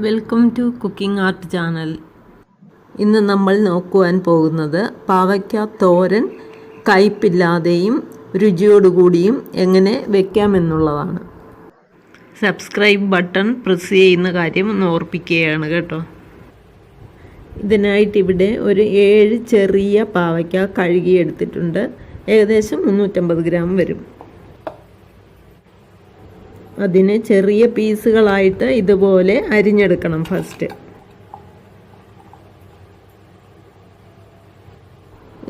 Welcome to cooking art channel. ഇന്ന് നമ്മൾ നോക്കുവാൻ പോകുന്നത് പാവയ്ക്ക തോരൻ കയ്പില്ലാതെയും രുചിയോടുകൂടിയും എങ്ങനെ വെക്കാമെന്നുള്ളതാണ്. സബ്സ്ക്രൈബ് ബട്ടൺ പ്രസ് ചെയ്യുന്ന കാര്യം ഒന്ന് ഓർപ്പിക്കുകയാണ് കേട്ടോ. ഇതിനായിട്ട് ഇവിടെ ഒരു 7 ചെറിയ പാവയ്ക്ക കഴുകിയെടുത്തിട്ടുണ്ട്. ഏകദേശം 350 ഗ്രാം വരും. അതിനെ ചെറിയ പീസുകളായിട്ട് ഇതുപോലെ അരിഞ്ഞെടുക്കണം. ഫസ്റ്റ്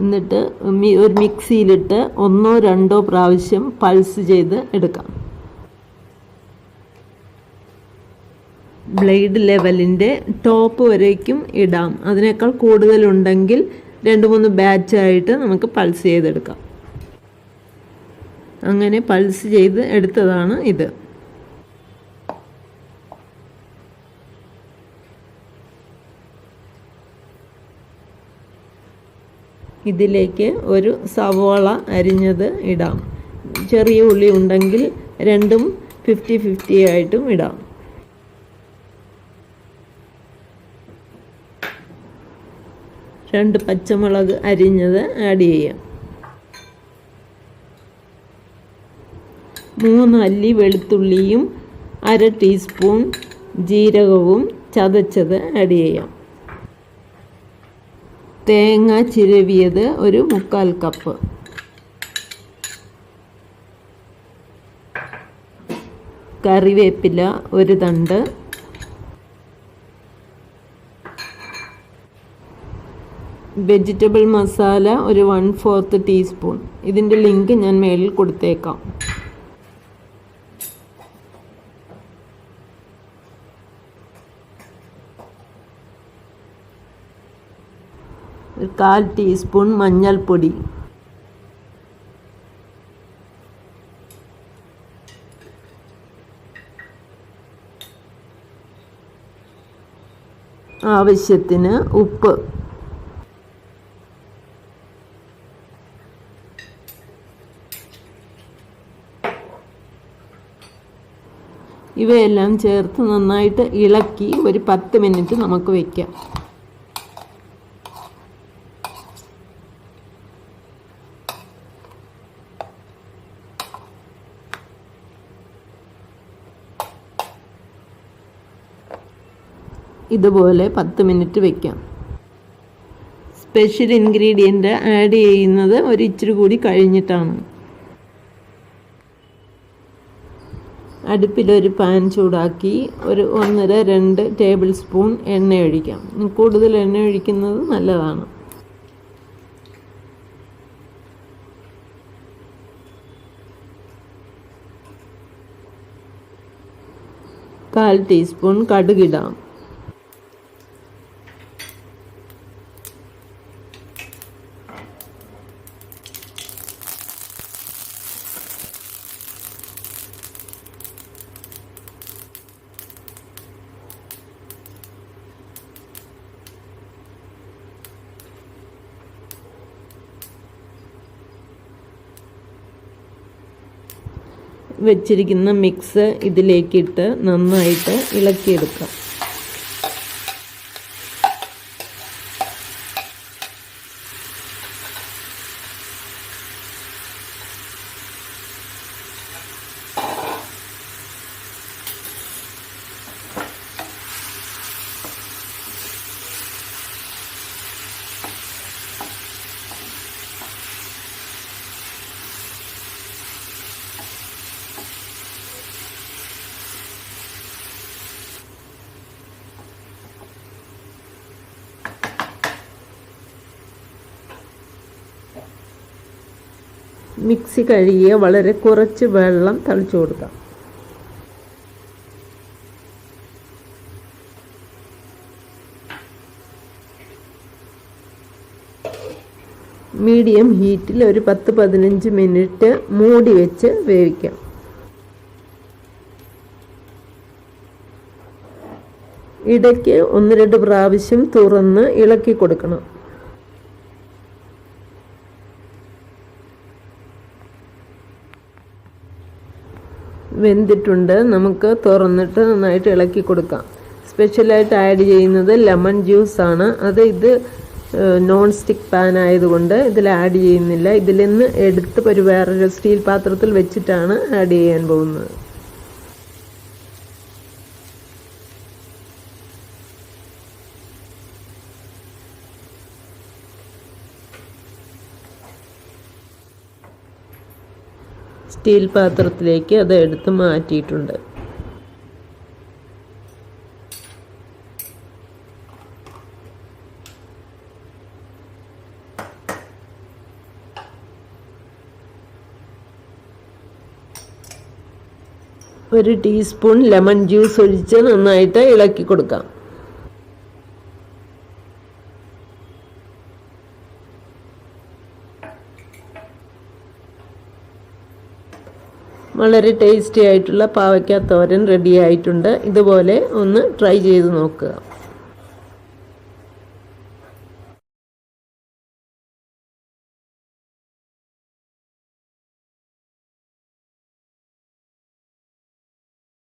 എന്നിട്ട് ഒരു മിക്സിയിലിട്ട് 1-2 പ്രാവശ്യം പൾസ് ചെയ്ത് എടുക്കാം. ബ്ലേഡ് ലെവലിൻ്റെ ടോപ്പ് വരേക്കും ഇടാം. അതിനേക്കാൾ കൂടുതലുണ്ടെങ്കിൽ 2-3 ബാച്ചായിട്ട് നമുക്ക് പൾസ് ചെയ്തെടുക്കാം. അങ്ങനെ പൾസ് ചെയ്ത് എടുത്തതാണ് ഇത്. ഇതിലേക്ക് ഒരു സവോള അരിഞ്ഞത് ഇടാം. ചെറിയ ഉള്ളി ഉണ്ടെങ്കിൽ രണ്ടും 50-50 ആയിട്ടും ഇടാം. രണ്ട് പച്ചമുളക് അരിഞ്ഞത് ആഡ് ചെയ്യാം. 3 അല്ലി വെളുത്തുള്ളിയും 1/2 ടീസ്പൂൺ ജീരകവും ചതച്ചത് ആഡ് ചെയ്യാം. തേങ്ങ ചിരവിയത് ഒരു 3/4 കപ്പ്. കറിവേപ്പില ഒരു തണ്ട്. വെജിറ്റബിൾ മസാല ഒരു 1/4 ടീസ്പൂൺ. ഇതിൻ്റെ ലിങ്ക് ഞാൻ മേളിൽ കൊടുത്തേക്കാം. ഒരു 1/4 ടീസ്പൂൺ മഞ്ഞൾപ്പൊടി. ആവശ്യത്തിന് ഉപ്പ്. ഇവയെല്ലാം ചേർത്ത് നന്നായിട്ട് ഇളക്കി ഒരു 10 മിനിറ്റ് നമുക്ക് വയ്ക്കാം. ഇതുപോലെ 10 മിനിറ്റ് വയ്ക്കാം. സ്പെഷ്യൽ ഇൻഗ്രീഡിയൻ്റ് ആഡ് ചെയ്യുന്നത് ഒരു ഇച്ചിരി കൂടി കഴിഞ്ഞിട്ടാണ്. അടുപ്പിലൊരു പാൻ ചൂടാക്കി ഒരു 1.5-2 ടേബിൾ സ്പൂൺ എണ്ണ ഒഴിക്കാം. കൂടുതൽ എണ്ണ ഒഴിക്കുന്നത് നല്ലതാണ്. കാൽ ടീസ്പൂൺ കടുകിടാം. വെച്ചിരിക്കുന്ന മിക്സ് ഇതിലേക്കിട്ട് നന്നായിട്ട് ഇളക്കിയെടുക്കാം. മിക്സി കഴുകിയ വളരെ കുറച്ച് വെള്ളം തളിച്ചു കൊടുക്കാം. മീഡിയം ഹീറ്റിൽ ഒരു 10-15 മിനിറ്റ് മൂടി വെച്ച് വേവിക്കാം. ഇടയ്ക്ക് 1-2 പ്രാവശ്യം തുറന്ന് ഇളക്കി കൊടുക്കണം. വെന്തിട്ടുണ്ട്. നമുക്ക് തുറന്നിട്ട് നന്നായിട്ട് ഇളക്കി കൊടുക്കാം. സ്പെഷ്യലായിട്ട് ആഡ് ചെയ്യുന്നത് ലെമൺ ജ്യൂസാണ്. ഇത് നോൺ സ്റ്റിക്ക് പാൻ ആയതുകൊണ്ട് ഇതിൽ ആഡ് ചെയ്യുന്നില്ല. ഇതിൽ നിന്ന് എടുത്ത് വേറൊരു സ്റ്റീൽ പാത്രത്തിൽ വെച്ചിട്ടാണ് ആഡ് ചെയ്യാൻ പോകുന്നത്. സ്റ്റീൽ പാത്രത്തിലേക്ക് അത് എടുത്ത് മാറ്റിയിട്ടുണ്ട്. ഒരു ടീസ്പൂൺ ലെമൺ ജ്യൂസ് ഒഴിച്ച് നന്നായിട്ട് ഇളക്കി കൊടുക്കാം. വളരെ ടേസ്റ്റി ആയിട്ടുള്ള പാവയ്ക്ക തോരൻ റെഡി ആയിട്ടുണ്ട്. ഇതുപോലെ ഒന്ന് ട്രൈ ചെയ്ത് നോക്കുക.